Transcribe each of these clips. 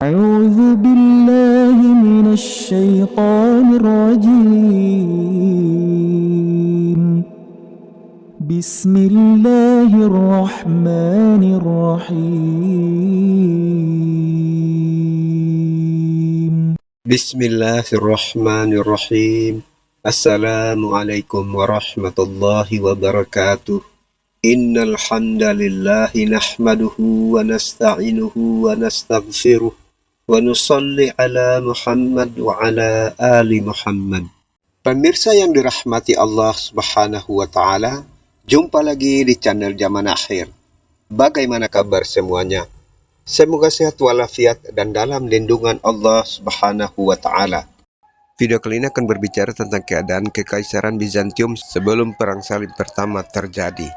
أعوذ بالله من الشيطان الرجيم بسم الله الرحمن الرحيم Bismillahirrahmanirrahim. Assalamualaikum warahmatullahi wabarakatuh. Innal hamdalillahi nahmaduhu wa nasta'inuhu wa nastaghfiruh wa nusalli ala Muhammad wa ala ali Muhammad. Pemirsa yang dirahmati Allah Subhanahu wa taala, jumpa lagi di channel Zaman Akhir. Bagaimana kabar semuanya? Semoga sehat walafiat dan dalam lindungan Allah Subhanahu wa taala. Video kali ini akan berbicara tentang keadaan Kekaisaran Bizantium sebelum Perang Salib pertama terjadi.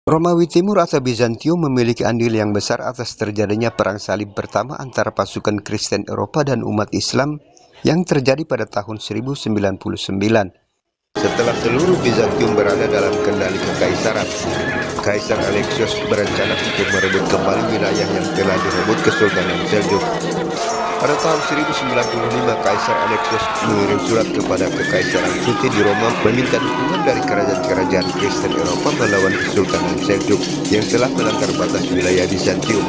Romawi Timur atau Bizantium memiliki andil yang besar atas terjadinya Perang Salib pertama antara pasukan Kristen Eropa dan umat Islam yang terjadi pada tahun 1099. Setelah seluruh Bizantium berada dalam kendali kekaisaran, Kaisar Alexios berencana untuk merebut kembali wilayah yang telah direbut Kesultanan Seljuk. Pada tahun 1095, Kaisar Alexios mengirim surat kepada Kekaisaran Suci di Roma meminta dukungan dari kerajaan-kerajaan Kristen Eropa melawan Kesultanan Seljuk yang telah melanggar batas wilayah Bizantium.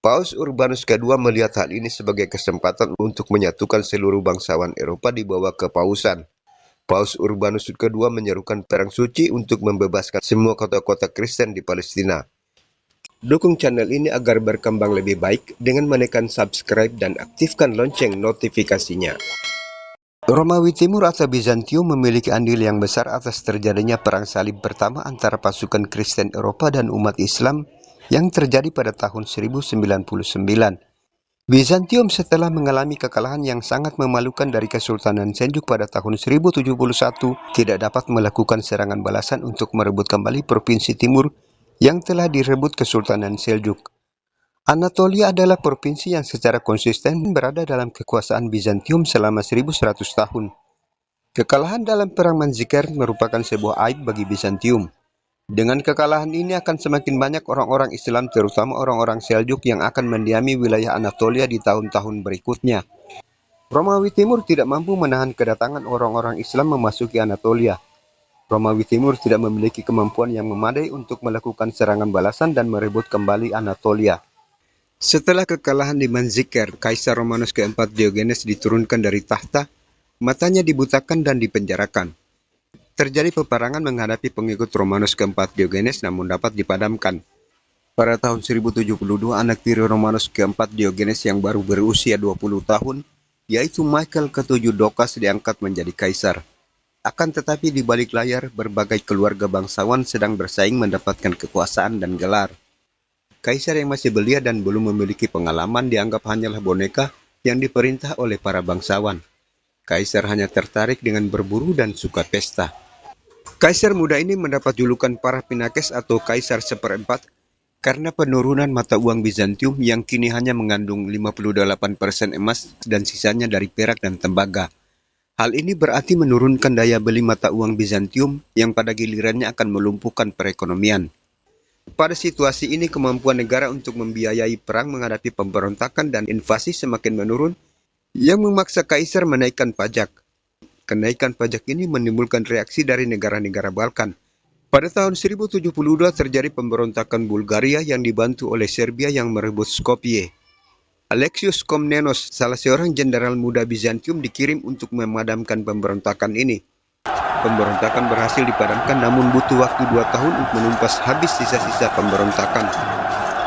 Paus Urbanus II melihat hal ini sebagai kesempatan untuk menyatukan seluruh bangsawan Eropa di bawah kepausan. Paus Urbanus II menyerukan perang suci untuk membebaskan semua kota-kota Kristen di Palestina. Dukung channel ini agar berkembang lebih baik dengan menekan subscribe dan aktifkan lonceng notifikasinya. Romawi Timur atau Bizantium memiliki andil yang besar atas terjadinya Perang Salib pertama antara pasukan Kristen Eropa dan umat Islam yang terjadi pada tahun 1099. Bizantium setelah mengalami kekalahan yang sangat memalukan dari Kesultanan Seljuk pada tahun 1071 tidak dapat melakukan serangan balasan untuk merebut kembali provinsi timur yang telah direbut Kesultanan Seljuk. Anatolia adalah provinsi yang secara konsisten berada dalam kekuasaan Bizantium selama 1100 tahun. Kekalahan dalam Perang Manzikert merupakan sebuah aib bagi Bizantium. Dengan kekalahan ini akan semakin banyak orang-orang Islam terutama orang-orang Seljuk yang akan mendiami wilayah Anatolia di tahun-tahun berikutnya. Romawi Timur tidak mampu menahan kedatangan orang-orang Islam memasuki Anatolia. Romawi Timur tidak memiliki kemampuan yang memadai untuk melakukan serangan balasan dan merebut kembali Anatolia. Setelah kekalahan di Manzikert, Kaisar Romanus keempat Diogenes diturunkan dari tahta, matanya dibutakan dan dipenjarakan. Terjadi peperangan menghadapi pengikut Romanus keempat Diogenes namun dapat dipadamkan. Pada tahun 1072, anak tiri Romanus keempat Diogenes yang baru berusia 20 tahun, yaitu Michael ke-7 Doukas diangkat menjadi kaisar. Akan tetapi di balik layar, berbagai keluarga bangsawan sedang bersaing mendapatkan kekuasaan dan gelar. Kaisar yang masih belia dan belum memiliki pengalaman dianggap hanyalah boneka yang diperintah oleh para bangsawan. Kaisar hanya tertarik dengan berburu dan suka pesta. Kaisar muda ini mendapat julukan Parapinakes atau Kaisar Seperempat karena penurunan mata uang Bizantium yang kini hanya mengandung 58% emas dan sisanya dari perak dan tembaga. Hal ini berarti menurunkan daya beli mata uang Bizantium yang pada gilirannya akan melumpuhkan perekonomian. Pada situasi ini kemampuan negara untuk membiayai perang menghadapi pemberontakan dan invasi semakin menurun yang memaksa Kaisar menaikkan pajak. Kenaikan pajak ini menimbulkan reaksi dari negara-negara Balkan. Pada tahun 1072 terjadi pemberontakan Bulgaria yang dibantu oleh Serbia yang merebut Skopje. Alexios Komnenos, salah seorang jenderal muda Bizantium, dikirim untuk memadamkan pemberontakan ini. Pemberontakan berhasil dipadamkan namun butuh waktu 2 tahun untuk menumpas habis sisa-sisa pemberontakan.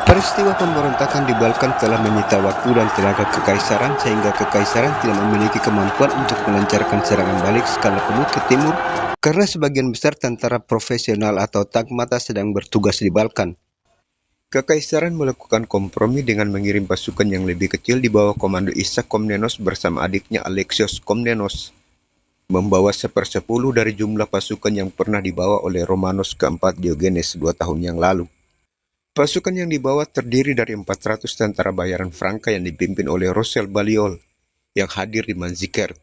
Peristiwa pemberontakan di Balkan telah menyita waktu dan tenaga kekaisaran sehingga kekaisaran tidak memiliki kemampuan untuk melancarkan serangan balik skala penuh ke timur karena sebagian besar tentara profesional atau tagmata sedang bertugas di Balkan. Kekaisaran melakukan kompromi dengan mengirim pasukan yang lebih kecil di bawah komando Isaac Komnenos bersama adiknya Alexios Komnenos, membawa 1/10 dari jumlah pasukan yang pernah dibawa oleh Romanus keempat Diogenes 2 tahun yang lalu. Pasukan yang dibawa terdiri dari 400 tentara bayaran Franka yang dipimpin oleh Rossel Balliol yang hadir di Manzikert.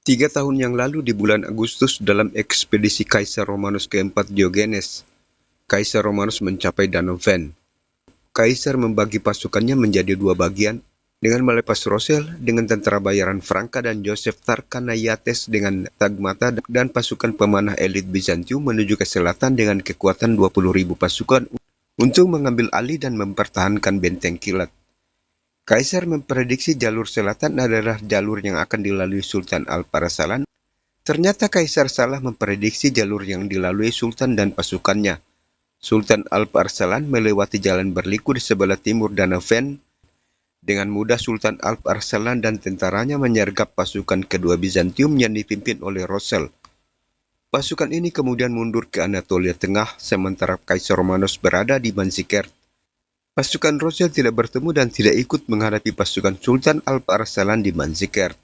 3 tahun yang lalu di bulan Agustus dalam ekspedisi Kaisar Romanus keempat Diogenes, Kaisar Romanus mencapai Danau Ven. Kaisar membagi pasukannya menjadi 2 bagian dengan melepas Rosel dengan tentara bayaran Franka dan Joseph Tarkanayates dengan Tagmata dan pasukan pemanah elit Bizantium menuju ke selatan dengan kekuatan 20.000 pasukan untuk mengambil alih dan mempertahankan benteng Kilat. Kaisar memprediksi jalur selatan adalah jalur yang akan dilalui Sultan Alp-Arsalan. Ternyata Kaisar salah memprediksi jalur yang dilalui Sultan dan pasukannya. Sultan Alp-Arsalan melewati jalan berliku di sebelah timur Danau Ven. Dengan mudah Sultan Alp-Arsalan dan tentaranya menyergap pasukan kedua Bizantium yang dipimpin oleh Rosel. Pasukan ini kemudian mundur ke Anatolia Tengah, sementara Kaisar Romanos berada di Manzikert. Pasukan Rosel tidak bertemu dan tidak ikut menghadapi pasukan Sultan Alp-Arsalan di Manzikert.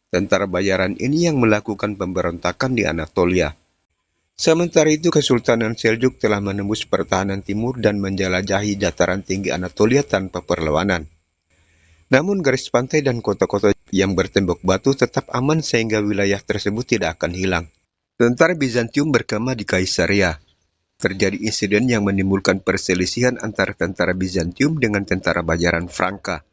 Tentara bayaran ini yang melakukan pemberontakan di Anatolia. Sementara itu Kesultanan Seljuk telah menembus pertahanan timur dan menjelajahi dataran tinggi Anatolia tanpa perlawanan. Namun garis pantai dan kota-kota yang bertembok batu tetap aman sehingga wilayah tersebut tidak akan hilang. Tentara Bizantium berkemah di Kaisaria. Terjadi insiden yang menimbulkan perselisihan antara tentara Bizantium dengan tentara bayaran Franka.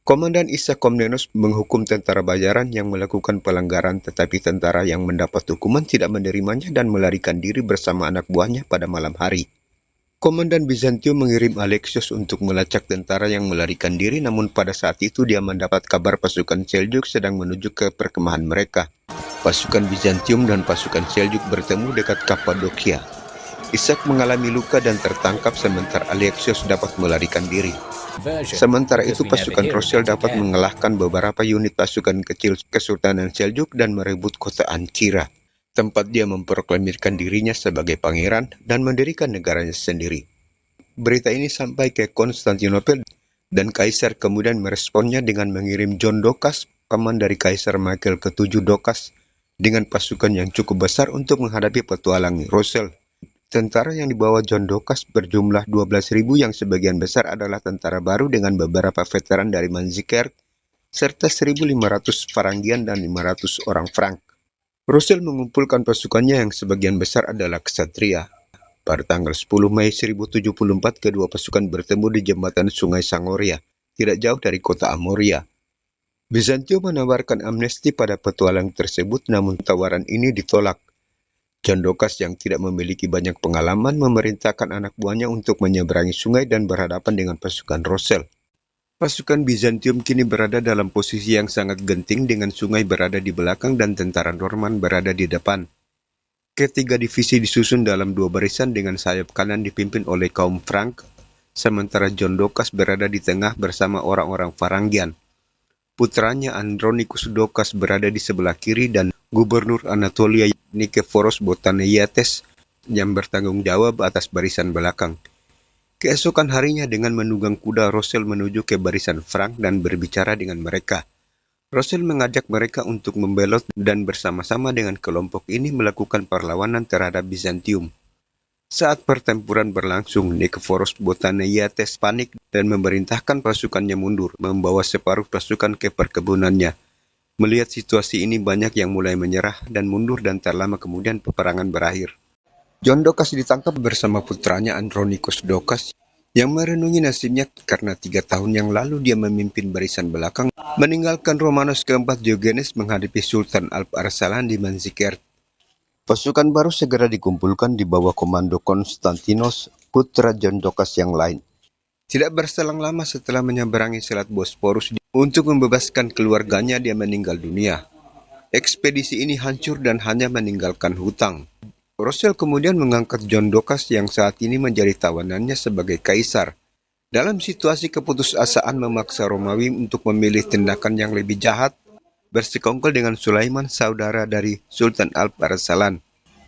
Komandan Isa Komnenos menghukum tentara bayaran yang melakukan pelanggaran, tetapi tentara yang mendapat hukuman tidak menerimanya dan melarikan diri bersama anak buahnya pada malam hari. Komandan Bizantium mengirim Alexios untuk melacak tentara yang melarikan diri, namun pada saat itu dia mendapat kabar pasukan Seljuk sedang menuju ke perkemahan mereka. Pasukan Bizantium dan pasukan Seljuk bertemu dekat Kapadokia. Ishak mengalami luka dan tertangkap sementara Alexios dapat melarikan diri. Sementara itu pasukan Rosel dapat mengalahkan beberapa unit pasukan kecil Kesultanan Seljuk dan merebut kota Ankira, tempat dia memproklamirkan dirinya sebagai pangeran dan mendirikan negaranya sendiri. Berita ini sampai ke Konstantinopel dan Kaisar kemudian meresponnya dengan mengirim John Doukas, paman dari Kaisar Michael ke-7 Doukas, dengan pasukan yang cukup besar untuk menghadapi petualang Rosel. Tentara yang dibawa John Doukas berjumlah 12.000 yang sebagian besar adalah tentara baru dengan beberapa veteran dari Manzikert, serta 1.500 Varangian dan 500 orang Frank. Rosel mengumpulkan pasukannya yang sebagian besar adalah ksatria. Pada tanggal 10 Mei 1074, kedua pasukan bertemu di jembatan Sungai Sangoria, tidak jauh dari kota Amoria. Bizantium menawarkan amnesti pada petualang tersebut, namun tawaran ini ditolak. John Doukas yang tidak memiliki banyak pengalaman memerintahkan anak buahnya untuk menyeberangi sungai dan berhadapan dengan pasukan Rosel. Pasukan Bizantium kini berada dalam posisi yang sangat genting dengan sungai berada di belakang dan tentara Norman berada di depan. Ketiga divisi disusun dalam dua barisan dengan sayap kanan dipimpin oleh kaum Frank, sementara John Doukas berada di tengah bersama orang-orang Varangian. Putranya Andronicus Doukas berada di sebelah kiri dan Gubernur Anatolia Nikephoros Botaneiates yang bertanggung jawab atas barisan belakang. Keesokan harinya dengan menunggang kuda, Rosel menuju ke barisan Frank dan berbicara dengan mereka. Rosel mengajak mereka untuk membelot dan bersama-sama dengan kelompok ini melakukan perlawanan terhadap Bizantium. Saat pertempuran berlangsung, Nikephoros Botaneiates panik dan memerintahkan pasukannya mundur, membawa separuh pasukan ke perkebunannya. Melihat situasi ini, banyak yang mulai menyerah dan mundur dan tak lama kemudian peperangan berakhir. John Doukas ditangkap bersama putranya Andronicus Doukas yang merenungi nasibnya karena 3 tahun yang lalu dia memimpin barisan belakang, meninggalkan Romanos keempat Diogenes menghadapi Sultan Alp-Arsalan di Manzikert. Pasukan baru segera dikumpulkan di bawah komando Konstantinos, putra John Doukas yang lain. Tidak berselang lama setelah menyeberangi Selat Bosporus untuk membebaskan keluarganya, dia meninggal dunia. Ekspedisi ini hancur dan hanya meninggalkan hutang. Rosel kemudian mengangkat John Doukas yang saat ini menjadi tawanannya sebagai kaisar. Dalam situasi keputusasaan memaksa Romawi untuk memilih tindakan yang lebih jahat, bersekongkol dengan Sulaiman, saudara dari Sultan Alp-Arsalan.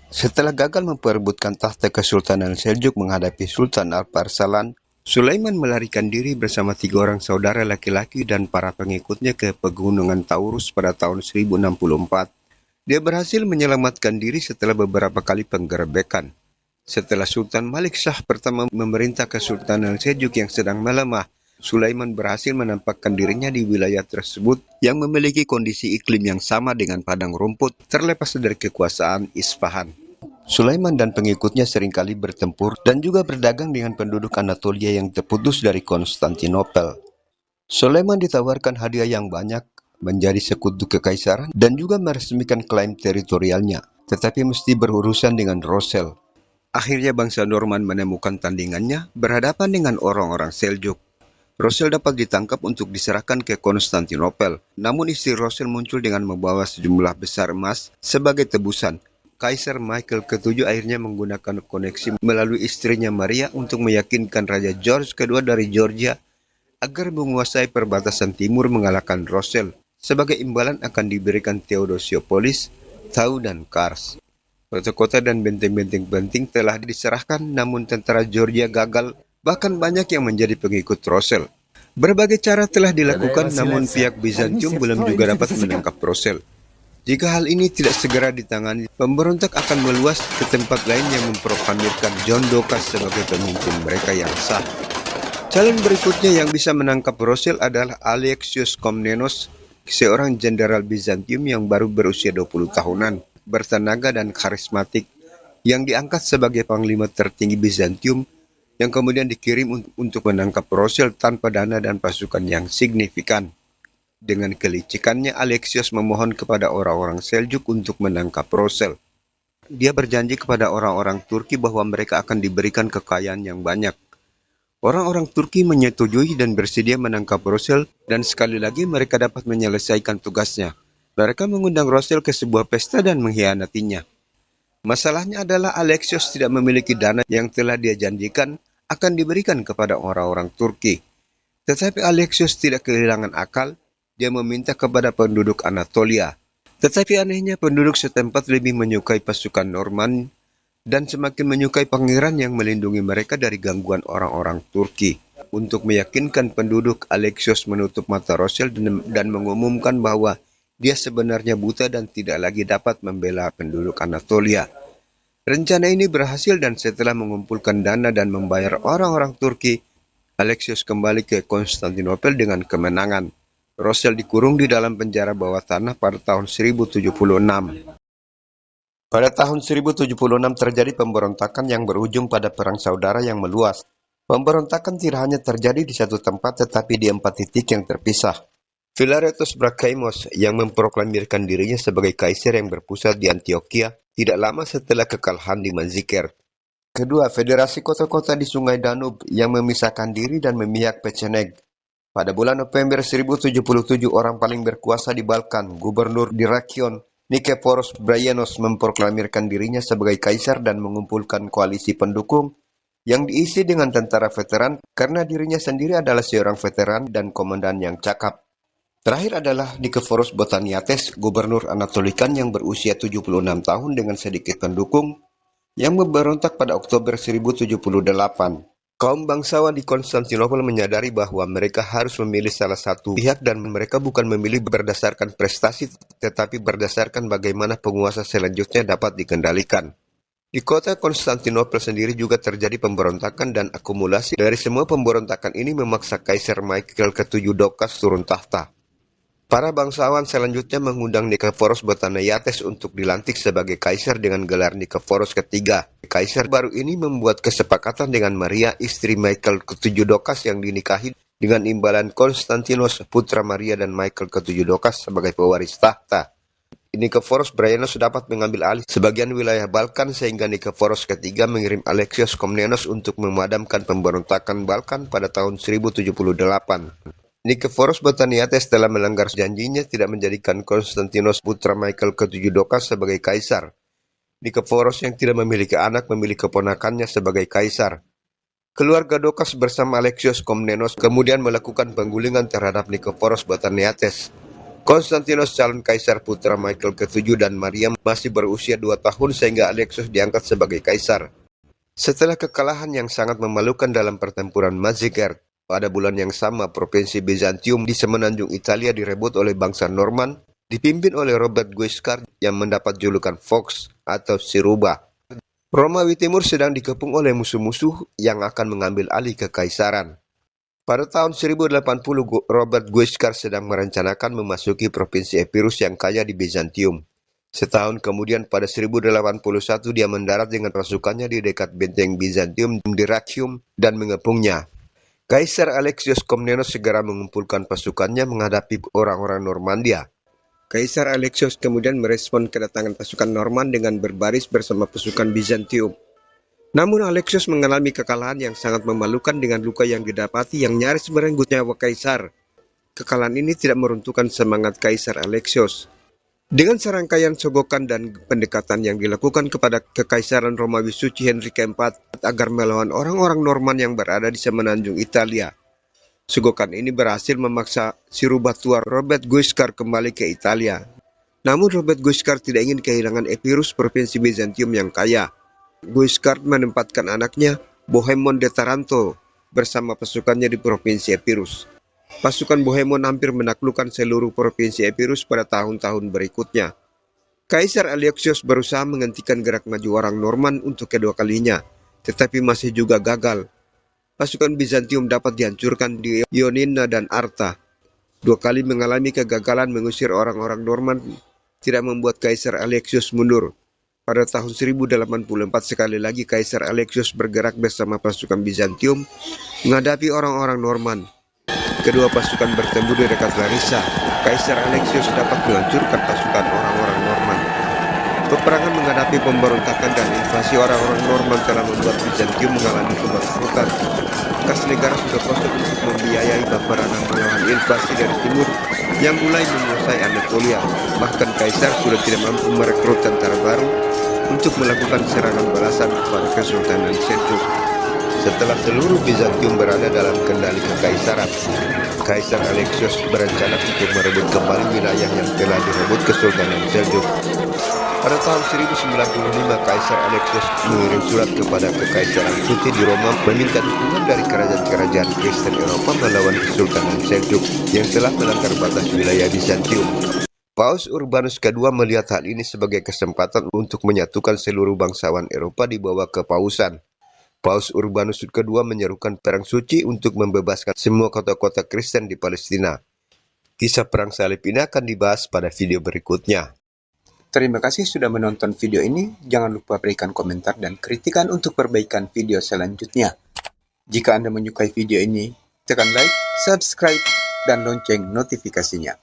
Setelah gagal memperebutkan tahta Kesultanan Seljuk menghadapi Sultan Alp-Arsalan, Sulaiman melarikan diri bersama 3 orang saudara laki-laki dan para pengikutnya ke pegunungan Taurus pada tahun 1064. Dia berhasil menyelamatkan diri setelah beberapa kali penggerebekan. Setelah Sultan Malik Shah pertama memerintah Kesultanan Seljuk yang sedang melemah, Sulaiman berhasil menampakkan dirinya di wilayah tersebut yang memiliki kondisi iklim yang sama dengan padang rumput, terlepas dari kekuasaan Isfahan. Sulaiman dan pengikutnya seringkali bertempur dan juga berdagang dengan penduduk Anatolia yang terputus dari Konstantinopel. Sulaiman ditawarkan hadiah yang banyak, menjadi sekutu kekaisaran, dan juga meresmikan klaim teritorialnya, tetapi mesti berurusan dengan Rosel. Akhirnya bangsa Norman menemukan tandingannya berhadapan dengan orang-orang Seljuk. Rosel dapat ditangkap untuk diserahkan ke Konstantinopel, namun istri Rosel muncul dengan membawa sejumlah besar emas sebagai tebusan. Kaisar Michael ke-7 akhirnya menggunakan koneksi melalui istrinya Maria untuk meyakinkan Raja George kedua dari Georgia agar menguasai perbatasan timur mengalahkan Rosel. Sebagai imbalan akan diberikan Theodosiopolis, Tau dan Kars. Kota-kota dan benteng-benteng penting telah diserahkan, namun tentara Georgia gagal, bahkan banyak yang menjadi pengikut Rosel. Berbagai cara telah dilakukan, namun pihak Bizantium belum juga dapat menangkap Rosel. Jika hal ini tidak segera ditangani, pemberontak akan meluas ke tempat lain yang memproklamirkan John Doukas sebagai pemimpin mereka yang sah. Calon berikutnya yang bisa menangkap Rosel adalah Alexios Komnenos, seorang jenderal Bizantium yang baru berusia 20 tahunan, bertenaga dan karismatik, yang diangkat sebagai panglima tertinggi Bizantium, yang kemudian dikirim untuk menangkap Rosel tanpa dana dan pasukan yang signifikan. Dengan kelicikannya, Alexios memohon kepada orang-orang Seljuk untuk menangkap Rosel. Dia berjanji kepada orang-orang Turki bahwa mereka akan diberikan kekayaan yang banyak. Orang-orang Turki menyetujui dan bersedia menangkap Rosel, dan sekali lagi mereka dapat menyelesaikan tugasnya. Mereka mengundang Rosel ke sebuah pesta dan mengkhianatinya. Masalahnya adalah Alexios tidak memiliki dana yang telah dia janjikan akan diberikan kepada orang-orang Turki. Tetapi Alexios tidak kehilangan akal, dia meminta kepada penduduk Anatolia. Tetapi anehnya penduduk setempat lebih menyukai pasukan Norman dan semakin menyukai pangeran yang melindungi mereka dari gangguan orang-orang Turki. Untuk meyakinkan penduduk, Alexios menutup mata Rosel dan mengumumkan bahwa dia sebenarnya buta dan tidak lagi dapat membela penduduk Anatolia. Rencana ini berhasil dan setelah mengumpulkan dana dan membayar orang-orang Turki, Alexios kembali ke Konstantinopel dengan kemenangan. Rosel dikurung di dalam penjara bawah tanah pada tahun 1076. Pada tahun 1076 terjadi pemberontakan yang berujung pada perang saudara yang meluas. Pemberontakan tidak hanya terjadi di satu tempat tetapi di 4 titik yang terpisah. Philaretus Brachemos yang memproklamirkan dirinya sebagai kaisar yang berpusat di Antioquia tidak lama setelah kekalahan di Manzikert. Kedua, federasi kota-kota di Sungai Danube yang memisahkan diri dan memihak Peceneg. Pada bulan November 1077 orang paling berkuasa di Balkan, Gubernur Dyrrhachion Nikeforos Bryennos memproklamirkan dirinya sebagai kaisar dan mengumpulkan koalisi pendukung yang diisi dengan tentara veteran karena dirinya sendiri adalah seorang veteran dan komandan yang cakap. Terakhir adalah Nikeforos Botaniates, gubernur Anatolikan yang berusia 76 tahun dengan sedikit pendukung, yang memberontak pada Oktober 1078. Kaum bangsawan di Konstantinopel menyadari bahwa mereka harus memilih salah satu pihak dan mereka bukan memilih berdasarkan prestasi tetapi berdasarkan bagaimana penguasa selanjutnya dapat dikendalikan. Di kota Konstantinopel sendiri juga terjadi pemberontakan dan akumulasi dari semua pemberontakan ini memaksa Kaisar Michael ke-7 Doukas turun tahta. Para bangsawan selanjutnya mengundang Nikeforos Botaniates untuk dilantik sebagai kaisar dengan gelar Nikeforos ketiga. Kaisar baru ini membuat kesepakatan dengan Maria, istri Michael ke-7 Doukas yang dinikahi dengan imbalan Konstantinos, putra Maria dan Michael ke-7 Doukas sebagai pewaris tahta. Nikeforos Bryennos dapat mengambil alih sebagian wilayah Balkan sehingga Nikeforos ketiga mengirim Alexios Komnenos untuk memadamkan pemberontakan Balkan pada tahun 1078. Nikeforos Botaniates telah melanggar janjinya tidak menjadikan Konstantinos putra Michael ke-7 Doukas sebagai kaisar. Nikeforos yang tidak memiliki anak memilih keponakannya sebagai kaisar. Keluarga Doukas bersama Alexios Komnenos kemudian melakukan penggulingan terhadap Nikeforos Botaniates. Konstantinos calon kaisar putra Michael ke-7 dan Maria masih berusia 2 tahun sehingga Alexios diangkat sebagai kaisar. Setelah kekalahan yang sangat memalukan dalam pertempuran Manzikert, pada bulan yang sama, provinsi Bizantium di semenanjung Italia direbut oleh bangsa Norman, dipimpin oleh Robert Guiscard yang mendapat julukan Fox atau si Rubah. Romawi Timur sedang dikepung oleh musuh-musuh yang akan mengambil alih kekaisaran. Pada tahun 1080, Robert Guiscard sedang merencanakan memasuki provinsi Epirus yang kaya di Bizantium. Setahun kemudian pada 1081 dia mendarat dengan pasukannya di dekat benteng Bizantium di Dyrrhachium dan mengepungnya. Kaisar Alexios Komnenos segera mengumpulkan pasukannya menghadapi orang-orang Normandia. Kaisar Alexios kemudian merespon kedatangan pasukan Norman dengan berbaris bersama pasukan Bizantium. Namun Alexios mengalami kekalahan yang sangat memalukan dengan luka yang didapati yang nyaris merenggut nyawa Kaisar. Kekalahan ini tidak meruntuhkan semangat Kaisar Alexios. Dengan serangkaian sogokan dan pendekatan yang dilakukan kepada Kekaisaran Romawi Suci Henry keempat agar melawan orang-orang Norman yang berada di semenanjung Italia. Sogokan ini berhasil memaksa si rubah tua Robert Guiscard kembali ke Italia. Namun Robert Guiscard tidak ingin kehilangan Epirus, provinsi Bizantium yang kaya. Guiscard menempatkan anaknya Bohemond de Taranto bersama pasukannya di provinsi Epirus. Pasukan Bohemond hampir menaklukkan seluruh provinsi Epirus pada tahun-tahun berikutnya. Kaisar Alexios berusaha menghentikan gerak maju orang Norman untuk kedua kalinya, tetapi masih juga gagal. Pasukan Bizantium dapat dihancurkan di Ioannina dan Arta. Dua kali mengalami kegagalan mengusir orang-orang Norman tidak membuat Kaisar Alexios mundur. Pada tahun 1084 sekali lagi Kaisar Alexios bergerak bersama pasukan Bizantium menghadapi orang-orang Norman. Kedua pasukan bertemu di dekat Larissa. Kaisar Alexios dapat menghancurkan pasukan orang-orang Norman. Peperangan menghadapi pemberontakan dan invasi orang-orang Norman telah membuat Bizantium mengalami kebangkrutan. Kas negara sudah kosong untuk membiayai peperangan melawan invasi dari timur yang mulai menguasai Anatolia. Bahkan Kaisar sudah tidak mampu merekrut tentara baru untuk melakukan serangan balasan kepada Kesultanan Seljuk. Setelah seluruh Bizantium berada dalam kendali kekaisaran, Kaisar Alexios berencana untuk merebut kembali wilayah yang telah direbut Kesultanan Seljuk. Pada tahun 1095, Kaisar Alexios mengirim surat kepada Kekaisaran Suci di Roma meminta dukungan dari kerajaan-kerajaan Kristen Eropa melawan Kesultanan Seljuk yang telah melanggar batas wilayah Bizantium. Paus Urbanus II melihat hal ini sebagai kesempatan untuk menyatukan seluruh bangsawan Eropa di bawah kepausan. Paus Urbanus II menyerukan perang suci untuk membebaskan semua kota-kota Kristen di Palestina. Kisah perang salib ini akan dibahas pada video berikutnya. Terima kasih sudah menonton video ini. Jangan lupa berikan komentar dan kritikan untuk perbaikan video selanjutnya. Jika Anda menyukai video ini, tekan like, subscribe, dan lonceng notifikasinya.